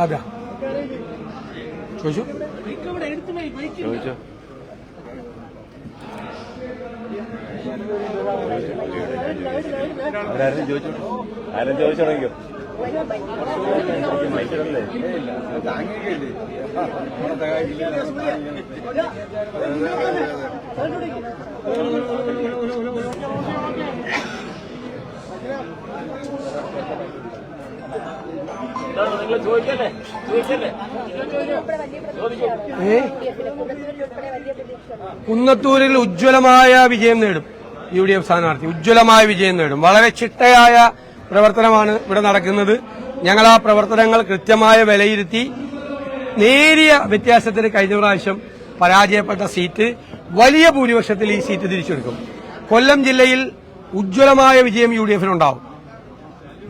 അതാ ചോദിച്ചു ചോദിച്ചോ. ആരും ചോദിച്ചോ, ആരും ചോദിച്ചു തുടങ്ങിയോ? മൈക്കിടല്ലേ? നിങ്ങൾ ചോദിക്കല്ലേ, ചോദിക്കല്ലേ? കുന്നത്തൂരിൽ ഉജ്ജ്വലമായ വിജയം നേടും UDF സ്ഥാനാർത്ഥി. ഉജ്ജ്വലമായ വിജയം നേടും. വളരെ ചിട്ടയായ പ്രവർത്തനമാണ് ഇവിടെ നടക്കുന്നത്. ഞങ്ങൾ ആ പ്രവർത്തനങ്ങൾ കൃത്യമായ വിലയിരുത്തി നേരിയ വ്യത്യാസത്തിന് കഴിഞ്ഞ പ്രാവശ്യം പരാജയപ്പെട്ട സീറ്റ് വലിയ ഭൂരിപക്ഷത്തിൽ ഈ സീറ്റ് തിരിച്ചെടുക്കും. കൊല്ലം ജില്ലയിൽ ഉജ്ജ്വലമായ വിജയം UDFനുണ്ടാവും.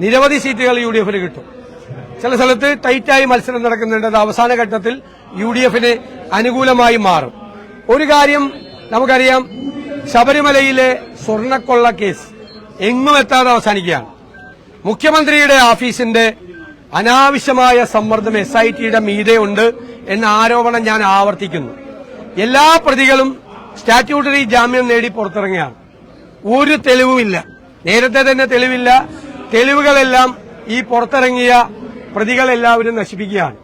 നിരവധി സീറ്റുകൾ UDFന് കിട്ടും. ചില സ്ഥലത്ത് ടൈറ്റായി മത്സരം നടക്കുന്നുണ്ട്. അത് അവസാന ഘട്ടത്തിൽ UDFന് അനുകൂലമായി മാറും. ഒരു കാര്യം നമുക്കറിയാം, ശബരിമലയിലെ സ്വർണ്ണക്കൊള്ള കേസ് എങ്ങും എത്താതെ അവസാനിക്കുകയാണ്. മുഖ്യമന്ത്രിയുടെ ഓഫീസിന്റെ അനാവശ്യമായ സമ്മർദ്ദം SITയുടെ മീതെ ഉണ്ട് എന്ന ആരോപണം ഞാൻ ആവർത്തിക്കുന്നു. എല്ലാ പ്രതികളും സ്റ്റാറ്റ്യൂട്ടറി ജാമ്യം നേടി പുറത്തിറങ്ങിയാണ്. ഒരു തെളിവുമില്ല, നേരത്തെ തന്നെ തെളിവില്ല. തെളിവുകളെല്ലാം ഈ പുറത്തിറങ്ങിയ പ്രതികളെല്ലാവരും നശിപ്പിക്കുകയാണ്.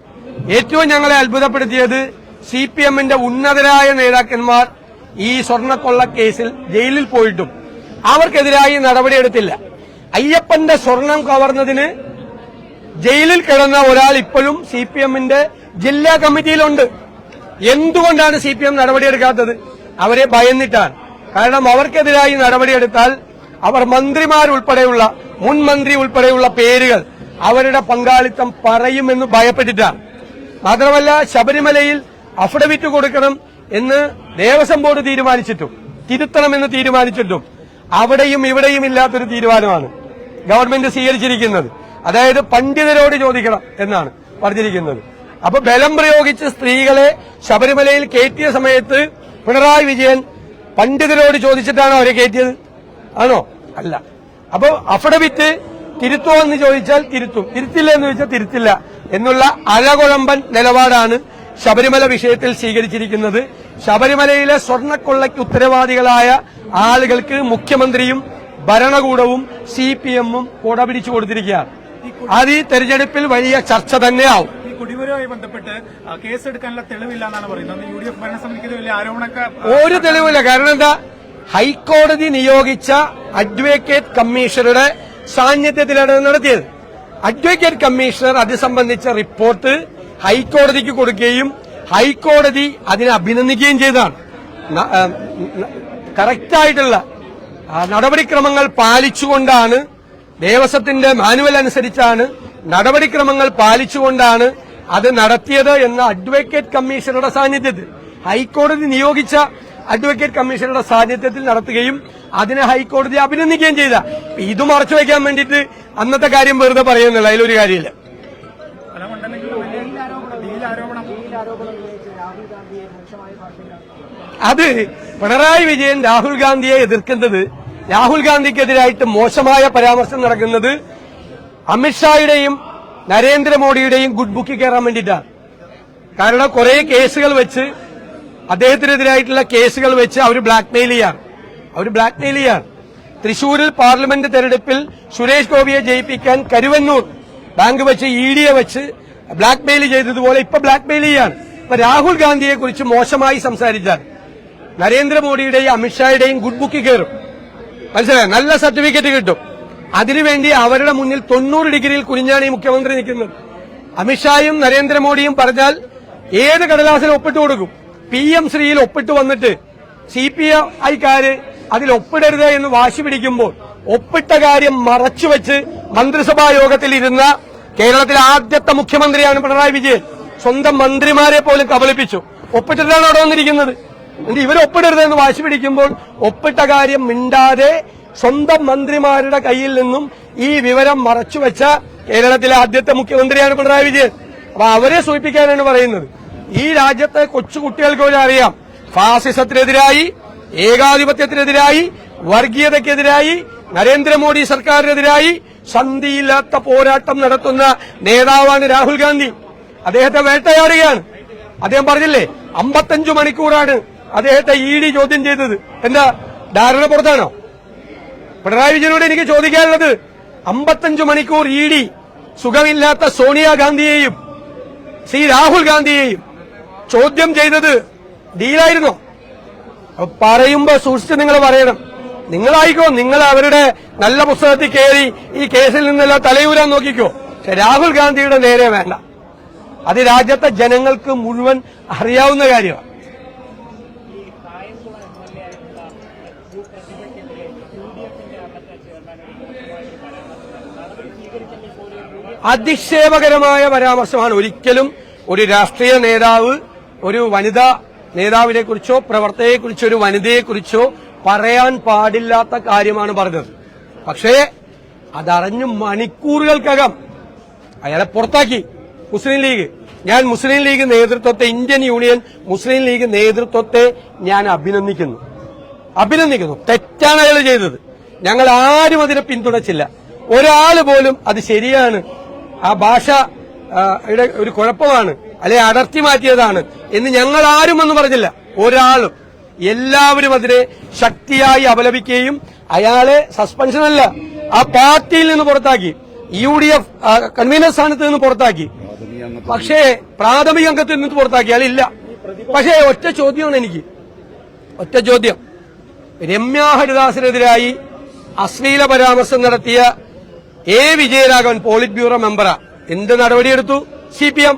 ഏറ്റവും ഞങ്ങളെ അത്ഭുതപ്പെടുത്തിയത് CPMന്റെ ഉന്നതരായ നേതാക്കന്മാർ ഈ സ്വർണ്ണക്കൊള്ള കേസിൽ ജയിലിൽ പോയിട്ടും അവർക്കെതിരായി നടപടിയെടുത്തില്ല. അയ്യപ്പന്റെ സ്വർണം കവർന്നതിന് ജയിലിൽ കിടന്ന ഒരാൾ ഇപ്പോഴും CPMന്റെ ജില്ലാ കമ്മിറ്റിയിലുണ്ട്. എന്തുകൊണ്ടാണ് CPM നടപടിയെടുക്കാത്തത്? അവരെ ഭയന്നിട്ടാണ്. കാരണം അവർക്കെതിരായി നടപടിയെടുത്താൽ അവർ മന്ത്രിമാരുൾപ്പെടെയുള്ള മുൻ മന്ത്രി ഉൾപ്പെടെയുള്ള പേരുകൾ അവരുടെ പങ്കാളിത്തം പറയുമെന്ന് ഭയപ്പെട്ടിട്ടാണ്. മാത്രമല്ല, ശബരിമലയിൽ അഫിഡവിറ്റ് കൊടുക്കണം എന്ന് ദേവസ്വം ബോർഡ് തീരുമാനിച്ചിട്ടും തിരുത്തണമെന്ന് തീരുമാനിച്ചിട്ടും അവിടെയും ഇവിടെയും ഇല്ലാത്തൊരു തീരുമാനമാണ് ഗവൺമെന്റ് സ്വീകരിച്ചിരിക്കുന്നത്. അതായത് പണ്ഡിതരോട് ചോദിക്കണം എന്നാണ് പറഞ്ഞിരിക്കുന്നത്. അപ്പൊ ബലം പ്രയോഗിച്ച് സ്ത്രീകളെ ശബരിമലയിൽ കയറ്റിയ സമയത്ത് പിണറായി വിജയൻ പണ്ഡിതരോട് ചോദിച്ചിട്ടാണോ അവരെ കയറ്റിയത്? ആണോ? അല്ല. അപ്പോ അഫിഡവിറ്റ് തിരുത്തുമോ എന്ന് ചോദിച്ചാൽ തിരുത്തും, തിരുത്തില്ല എന്ന് ചോദിച്ചാൽ തിരുത്തില്ല എന്നുള്ള അഴകുഴമ്പൻ നിലപാടാണ് ശബരിമല വിഷയത്തിൽ സ്വീകരിച്ചിരിക്കുന്നത്. ശബരിമലയിലെ സ്വർണ്ണക്കൊള്ളയ്ക്ക് ഉത്തരവാദികളായ ആളുകൾക്ക് മുഖ്യമന്ത്രിയും ഭരണകൂടവും CPMഉം കൊട പിടിച്ചു കൊടുത്തിരിക്കുകയാണ്. അത് ഈ തെരഞ്ഞെടുപ്പിൽ വലിയ ചർച്ച തന്നെയാവും. ഈ കുടിവരവുമായി ബന്ധപ്പെട്ട് കേസെടുക്കാനുള്ള തെളിവില്ല എന്നാണ് പറയുന്നത്. UDF ഭരണസമിതിക്ക് വലിയ ആരോപണമൊക്കെ ഒരു തെളിവില്ല. കാരണം എന്താ? ഹൈക്കോടതി നിയോഗിച്ച അഡ്വക്കേറ്റ് കമ്മീഷണറുടെ സാന്നിധ്യത്തിലാണ് നടത്തിയത്. അഡ്വക്കേറ്റ് കമ്മീഷണർ അത് സംബന്ധിച്ച റിപ്പോർട്ട് ഹൈക്കോടതിക്ക് കൊടുക്കുകയും ഹൈക്കോടതി അതിനെ അഭിനന്ദിക്കുകയും ചെയ്തതാണ്. കറക്റ്റായിട്ടുള്ള നടപടിക്രമങ്ങൾ പാലിച്ചുകൊണ്ടാണ്, ദേവസ്വത്തിന്റെ മാനുവൽ അനുസരിച്ചാണ്, നടപടിക്രമങ്ങൾ പാലിച്ചുകൊണ്ടാണ് അത് നടത്തിയത് എന്ന അഡ്വക്കേറ്റ് കമ്മീഷണറുടെ സാന്നിധ്യത്തിൽ, ഹൈക്കോടതി നിയോഗിച്ച അഡ്വക്കേറ്റ് കമ്മീഷണറുടെ സാന്നിധ്യത്തിൽ നടത്തുകയും അതിനെ ഹൈക്കോടതി അഭിനന്ദിക്കുകയും ചെയ്ത. ഇത് മറച്ചു വയ്ക്കാൻ വേണ്ടിയിട്ട് അന്നത്തെ കാര്യം വെറുതെ പറയുന്നില്ല, അതിലൊരു കാര്യമില്ല. അത് പിണറായി വിജയൻ രാഹുൽ ഗാന്ധിയെ എതിർക്കുന്നത്, രാഹുൽ ഗാന്ധിക്കെതിരായിട്ട് മോശമായ പരാമർശം നടക്കുന്നത് അമിത്ഷായുടെയും നരേന്ദ്രമോദിയുടെയും ഗുഡ് ബുക്കിൽ കയറാൻ വേണ്ടിയിട്ടാണ്. കാരണം കുറെ കേസുകൾ വെച്ച്, അദ്ദേഹത്തിനെതിരായിട്ടുള്ള കേസുകൾ വെച്ച് അവർ ബ്ലാക്ക്മെയിൽ ചെയ്യാണ്. തൃശൂരിൽ പാർലമെന്റ് തെരഞ്ഞെടുപ്പിൽ സുരേഷ് ഗോപിയെ ജയിപ്പിക്കാൻ കരുവന്നൂർ ബാങ്ക് വെച്ച് EDയെ വെച്ച് ബ്ലാക്ക്മെയിൽ ചെയ്തതുപോലെ ഇപ്പൊ ബ്ലാക്ക്മെയിൽ ചെയ്യാണ്. ഇപ്പൊ രാഹുൽ ഗാന്ധിയെ കുറിച്ച് മോശമായി സംസാരിച്ചാൽ നരേന്ദ്രമോദിയുടെയും അമിത്ഷായുടെയും ഗുഡ് ബുക്കിൽ കയറും. മനസ്സിലായോ? നല്ല സർട്ടിഫിക്കറ്റ് കിട്ടും. അതിനുവേണ്ടി അവരുടെ മുന്നിൽ 90 ഡിഗ്രിയിൽ കുനിഞ്ഞാണ് ഈ മുഖ്യമന്ത്രി നിൽക്കുന്നത്. അമിത്ഷായും നരേന്ദ്രമോദിയും പറഞ്ഞാൽ ഏത് കടലാസിൽ ഒപ്പിട്ട് കൊടുക്കും. PM ശ്രീയിൽ ഒപ്പിട്ട് വന്നിട്ട് CPIക്കാര് അതിൽ ഒപ്പിടരുത് എന്ന് വാശി പിടിക്കുമ്പോൾ ഒപ്പിട്ട കാര്യം മറച്ചുവെച്ച് മന്ത്രിസഭാ യോഗത്തിൽ ഇരുന്ന കേരളത്തിലെ ആദ്യത്തെ മുഖ്യമന്ത്രിയാണ് പിണറായി വിജയൻ. സ്വന്തം മന്ത്രിമാരെ പോലും കബളിപ്പിച്ചു. ഒപ്പിട്ടിട്ടാണ് അവിടെ വന്നിരിക്കുന്നത്. ഇവർ ഒപ്പിടരുതെന്ന് വാശി പിടിക്കുമ്പോൾ ഒപ്പിട്ട കാര്യം മിണ്ടാതെ സ്വന്തം മന്ത്രിമാരുടെ കയ്യിൽ നിന്നും ഈ വിവരം മറച്ചുവെച്ച കേരളത്തിലെ ആദ്യത്തെ മുഖ്യമന്ത്രിയാണ് പിണറായി വിജയൻ. അപ്പൊ അവരെ സൂചിപ്പിക്കാനാണ് പറയുന്നത്. ഈ രാജ്യത്തെ കൊച്ചുകുട്ടികൾക്ക് പോലും അറിയാം, ഫാസിസത്തിനെതിരായി, ഏകാധിപത്യത്തിനെതിരായി, വർഗീയതയ്ക്കെതിരായി, നരേന്ദ്രമോദി സർക്കാരിനെതിരായി സന്ധിയില്ലാത്ത പോരാട്ടം നടത്തുന്ന നേതാവാണ് രാഹുൽ ഗാന്ധി. അദ്ദേഹത്തെ വേട്ടയാടുകയാണ്. അദ്ദേഹം പറഞ്ഞില്ലേ 55 മണിക്കൂറാണ് അദ്ദേഹത്തെ ED ചോദ്യം ചെയ്തത്. എന്താ ധാരണ പുറത്താണോ? പിണറായി വിജയനോട് എനിക്ക് ചോദിക്കാനുള്ളത് 55 മണിക്കൂർ ED സുഖമില്ലാത്ത സോണിയാഗാന്ധിയെയും ശ്രീ രാഹുൽ ഗാന്ധിയെയും ചോദ്യം ചെയ്തത് ഡീലായിരുന്നോ? പറയുമ്പോ സൂക്ഷിച്ച് നിങ്ങൾ പറയണം. നിങ്ങളായിക്കോ, നിങ്ങൾ അവരുടെ നല്ല പുസ്തകത്തിൽ കയറി ഈ കേസിൽ നിന്നെല്ലാം തലയൂരാൻ നോക്കിക്കോ. പക്ഷെ രാഹുൽ ഗാന്ധിയുടെ നേരെ വേണ്ട. അത് രാജ്യത്തെ ജനങ്ങൾക്ക് മുഴുവൻ അറിയാവുന്ന കാര്യമാണ്. അധിക്ഷേപകരമായ പരാമർശമാണ്. ഒരിക്കലും ഒരു രാഷ്ട്രീയ നേതാവ് ഒരു വനിതാ നേതാവിനെ കുറിച്ചോ പ്രവർത്തകയെക്കുറിച്ചോ ഒരു വനിതയെക്കുറിച്ചോ പറയാൻ പാടില്ലാത്ത കാര്യമാണ് പറഞ്ഞത്. പക്ഷേ അതറിഞ്ഞ് മണിക്കൂറുകൾക്കകം അയാളെ പുറത്താക്കി മുസ്ലിം ലീഗ്. ഞാൻ മുസ്ലിം ലീഗ് നേതൃത്വത്തെ, ഇന്ത്യൻ യൂണിയൻ മുസ്ലിം ലീഗ് നേതൃത്വത്തെ ഞാൻ അഭിനന്ദിക്കുന്നു. തെറ്റാണ് അയാൾ ചെയ്തത്. ഞങ്ങൾ ആരും അതിനെ പിന്തുണച്ചില്ല. ഒരാൾ പോലും അത് ശരിയാണ്, ആ ഭാഷ ഒരു കുഴപ്പമാണ്, അല്ലെ അടർത്തി മാറ്റിയതാണ് എന്ന് ഞങ്ങൾ ആരും എന്ന് പറഞ്ഞില്ല. ഒരാളും. എല്ലാവരും അതിനെ ശക്തിയായി അപലപിക്കുകയും അയാളെ സസ്പെൻഷനല്ല, ആ പാർട്ടിയിൽ നിന്ന് പുറത്താക്കി, UDF കൺവീനർ സ്ഥാനത്ത് നിന്ന് പുറത്താക്കി. പക്ഷേ പ്രാഥമിക അംഗത്തിൽ നിന്ന് പുറത്താക്കി, അയാളില്ല. പക്ഷേ ഒറ്റ ചോദ്യമാണ് എനിക്ക്, ഒറ്റ ചോദ്യം. രമ്യ ഹരിദാസിനെതിരായി അശ്ലീല പരാമർശം നടത്തിയ വിജയരാഘവൻ പോളിറ്റ് ബ്യൂറോ മെമ്പറാ. എന്ത് നടപടിയെടുത്തു CPM?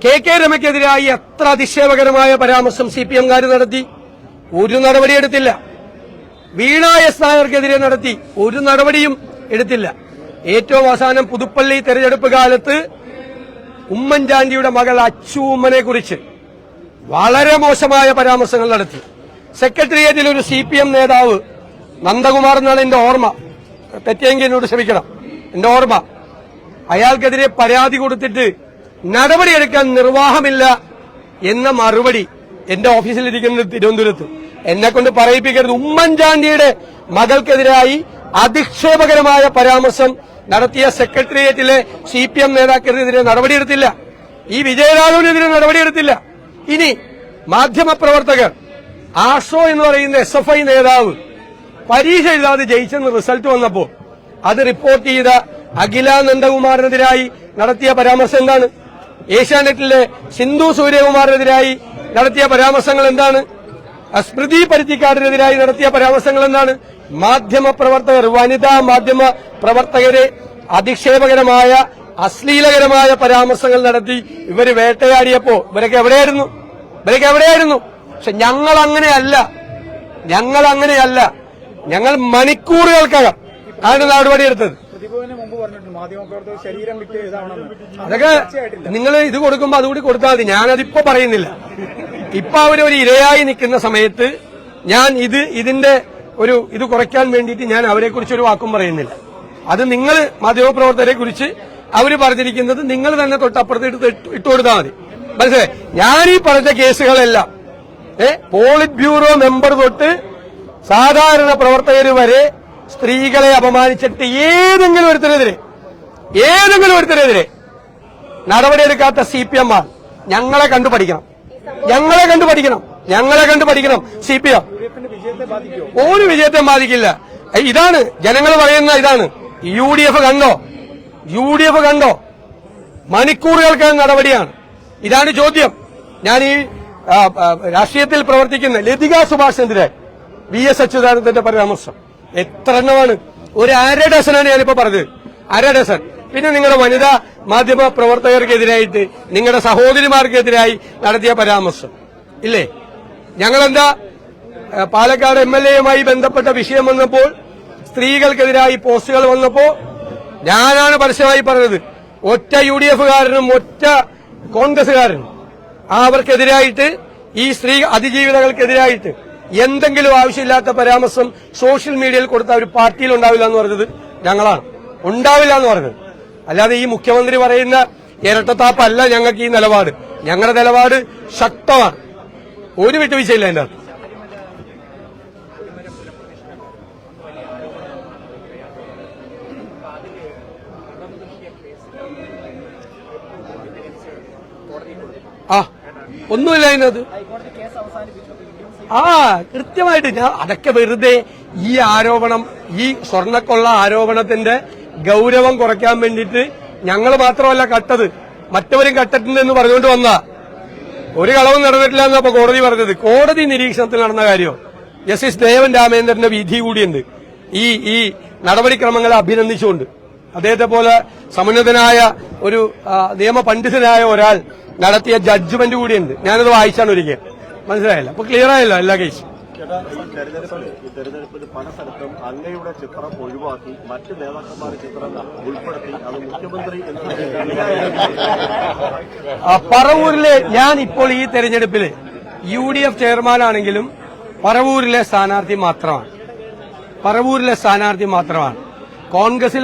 KK രമയ്ക്കെതിരായി എത്ര അധിക്ഷേപകരമായ പരാമർശം CPM-കാർ നടത്തി? ഒരു നടപടിയെടുത്തില്ല. വീണ S നായർക്കെതിരെ നടത്തി, ഒരു നടപടിയും എടുത്തില്ല. ഏറ്റവും അവസാനം പുതുപ്പള്ളി തെരഞ്ഞെടുപ്പ് കാലത്ത് ഉമ്മൻചാണ്ടിയുടെ മകൾ അച്ചുമ്മനെ കുറിച്ച് വളരെ മോശമായ പരാമർശങ്ങൾ നടത്തി. സെക്രട്ടേറിയറ്റിൽ ഒരു CPM നേതാവ് നന്ദകുമാർ എന്നാണ് എന്റെ ഓർമ്മ, തെറ്റിയെങ്കിൽ എന്നോട് ക്ഷമിക്കണം, എന്റെ ഓർമ്മ. അയാൾക്കെതിരെ പരാതി കൊടുത്തിട്ട് നടപടിയെടുക്കാൻ നിർവാഹമില്ല എന്ന മറുപടി എന്റെ ഓഫീസിലിരിക്കുന്നത് തിരുവനന്തപുരത്ത്. എന്നെ കൊണ്ട് പറയിപ്പിക്കരുത്. ഉമ്മൻചാണ്ടിയുടെ മകൾക്കെതിരായി അധിക്ഷേപകരമായ പരാമർശം നടത്തിയ സെക്രട്ടേറിയറ്റിലെ CPM നേതാക്കൾക്കെതിരെ നടപടിയെടുത്തില്ല. ഈ വിജയരാഘവനെതിരെ നടപടിയെടുത്തില്ല. ഇനി മാധ്യമപ്രവർത്തകർ, ആഷോ എന്ന് പറയുന്ന SFI നേതാവ് പരീക്ഷ എഴുതാതെ ജയിച്ചെന്ന് റിസൾട്ട് വന്നപ്പോൾ അത് റിപ്പോർട്ട് ചെയ്ത അഖില നന്ദകുമാറിനെതിരായി നടത്തിയ പരാമർശം എന്താണ്? ഏഷ്യാനെറ്റിലെ സിന്ധു സൂര്യകുമാറിനെതിരായി നടത്തിയ പരാമർശങ്ങൾ എന്താണ്? സ്മൃതി പരുത്തിക്കാടിനെതിരായി നടത്തിയ പരാമർശങ്ങൾ എന്താണ്? മാധ്യമപ്രവർത്തകർ, വനിതാ മാധ്യമ പ്രവർത്തകരെ അധിക്ഷേപകരമായ അശ്ലീലകരമായ പരാമർശങ്ങൾ നടത്തി ഇവര് വേട്ടയാടിയപ്പോ ഇവരൊക്കെ എവിടെയായിരുന്നു? പക്ഷെ ഞങ്ങൾ അങ്ങനെയല്ല. ഞങ്ങൾ മണിക്കൂറുകൾക്കകം ആണ് നടപടിയെടുത്തത്. അതൊക്കെ നിങ്ങൾ ഇത് കൊടുക്കുമ്പോ അതുകൂടി കൊടുത്താൽ മതി. ഞാനതിപ്പോ പറയുന്നില്ല. ഇപ്പൊ അവരൊരു ഇരയായി നിൽക്കുന്ന സമയത്ത് ഞാൻ ഇതിന്റെ ഇത് കുറയ്ക്കാൻ വേണ്ടിയിട്ട് ഞാൻ അവരെ കുറിച്ച് ഒരു വാക്കും പറയുന്നില്ല. അത് നിങ്ങൾ മാധ്യമപ്രവർത്തകരെ കുറിച്ച് അവര് പറഞ്ഞിരിക്കുന്നത് നിങ്ങൾ തന്നെ തൊട്ടപ്പുറത്ത് ഇട്ടുകൊടുത്താൽ മതി. മനസ്സിലായി? ഞാൻ ഈ പറഞ്ഞ കേസുകളെല്ലാം പോളിറ്റ് ബ്യൂറോ മെമ്പർ തൊട്ട് സാധാരണ പ്രവർത്തകർ വരെ സ്ത്രീകളെ അപമാനിച്ചിട്ട് ഏതെങ്കിലും ഒരുത്തരെതിരെ നടപടിയെടുക്കാത്ത CPM-മാർ ഞങ്ങളെ കണ്ടുപഠിക്കണം. CPM ഒരു വിജയത്തെ ബാധിക്കില്ല. ഇതാണ് ജനങ്ങൾ പറയുന്ന. ഇതാണ് UDF കണ്ടോ? മണിക്കൂറുകൾക്ക് നടപടിയാണ്. ഇതാണ് ചോദ്യം. ഞാൻ ഈ രാഷ്ട്രീയത്തിൽ പ്രവർത്തിക്കുന്ന ലതിക സുഭാഷിനെതിരെ VS അച്യുതാനന്ദന്റെ പരാമർശം എത്ര എണ്ണമാണ്? ഒരു അര ഡസനാണ് ഞാനിപ്പോ പറഞ്ഞത്, അര ഡസൻ. പിന്നെ നിങ്ങളുടെ വനിതാ മാധ്യമ പ്രവർത്തകർക്കെതിരായിട്ട്, നിങ്ങളുടെ സഹോദരിമാർക്കെതിരായി നടത്തിയ പരാമർശം ഇല്ലേ? ഞങ്ങളെന്താ പാലക്കാട് MLA-യുമായി ബന്ധപ്പെട്ട വിഷയം വന്നപ്പോൾ, സ്ത്രീകൾക്കെതിരായി പോസ്റ്റുകൾ വന്നപ്പോ ഞാനാണ് പരസ്യമായി പറഞ്ഞത്, ഒറ്റ UDF-കാരനും ഒറ്റ കോൺഗ്രസുകാരനും അവർക്കെതിരായിട്ട്, ഈ സ്ത്രീ അതിജീവിതകൾക്കെതിരായിട്ട് എന്തെങ്കിലും ആവശ്യമില്ലാത്ത പരാമർശം സോഷ്യൽ മീഡിയയിൽ കൊടുത്ത ഒരു പാർട്ടിയിൽ ഉണ്ടാവില്ല എന്ന് പറഞ്ഞത് ഞങ്ങളാണ്. ഉണ്ടാവില്ല എന്ന് പറഞ്ഞത്. അല്ലാതെ ഈ മുഖ്യമന്ത്രി പറയുന്ന ഇരട്ടത്താപ്പല്ല ഞങ്ങൾക്ക് ഈ നിലപാട്. ഞങ്ങളുടെ നിലപാട് ശക്തമാണ്. ഒരു വിട്ടുവീഴ്ചയില്ല എന്റെ ആ ഒന്നുമില്ല അതിനകത്ത്. ആ കൃത്യമായിട്ട് ഞാൻ അതൊക്കെ വെറുതെ ഈ ആരോപണം, ഈ സ്വർണ്ണക്കൊള്ള ആരോപണത്തിന്റെ ഗൗരവം കുറയ്ക്കാൻ വേണ്ടിയിട്ട് ഞങ്ങൾ മാത്രമല്ല കട്ടത്, മറ്റവരും കട്ടിട്ടുണ്ടെന്ന് പറഞ്ഞുകൊണ്ട് വന്ന ഒരു കളവും നടന്നിട്ടില്ല എന്നപ്പോ കോടതി പറഞ്ഞത്. കോടതി നിരീക്ഷണത്തിൽ നടന്ന കാര്യം ജസ്റ്റിസ് ദേവൻ രാമേന്ദ്രന്റെ വിധി കൂടിയുണ്ട് ഈ നടപടിക്രമങ്ങളെ അഭിനന്ദിച്ചുകൊണ്ട്. അദ്ദേഹത്തെ പോലെ സമുന്നതനായ ഒരു നിയമ പണ്ഡിതനായ ഒരാൾ നടത്തിയ ജഡ്ജ്മെന്റ് കൂടിയുണ്ട്. ഞാനത് വായിച്ചാണ് ഒരിക്കൽ, മനസ്സിലായില്ല. അപ്പൊ ക്ലിയർ ആയല്ലോ എല്ലാ കേസും. ഈ തെരഞ്ഞെടുപ്പിൽ പല സ്ഥലത്തും അങ്ങയുടെ ചിത്രം ഒഴിവാക്കി മറ്റ് നേതാക്കന്മാരുടെ ചിത്രം ഉൾപ്പെടുത്തി അത് മുഖ്യമന്ത്രി പറവൂരിലെ ഞാൻ ഇപ്പോൾ ഈ തെരഞ്ഞെടുപ്പില് UDF ചെയർമാനാണെങ്കിലും പറവൂരിലെ സ്ഥാനാർത്ഥി മാത്രമാണ്. കോൺഗ്രസിൽ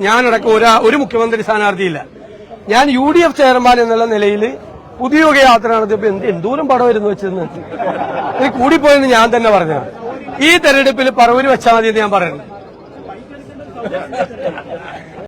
ഞാനടക്കം ഒരു മുഖ്യമന്ത്രി സ്ഥാനാർത്ഥിയില്ല. ഞാൻ UDF ചെയർമാൻ എന്നുള്ള നിലയിൽ പുതിയ യാത്ര നടത്തിയപ്പോ എന്തോരം പടം വരുന്നു വെച്ചെന്ന് ഇത് കൂടിപ്പോയെന്ന് ഞാൻ തന്നെ പറഞ്ഞതാണ്. ഈ തെരഞ്ഞെടുപ്പിൽ പറവൂര് വെച്ചാൽ മതി എന്ന് ഞാൻ പറയുന്നത്.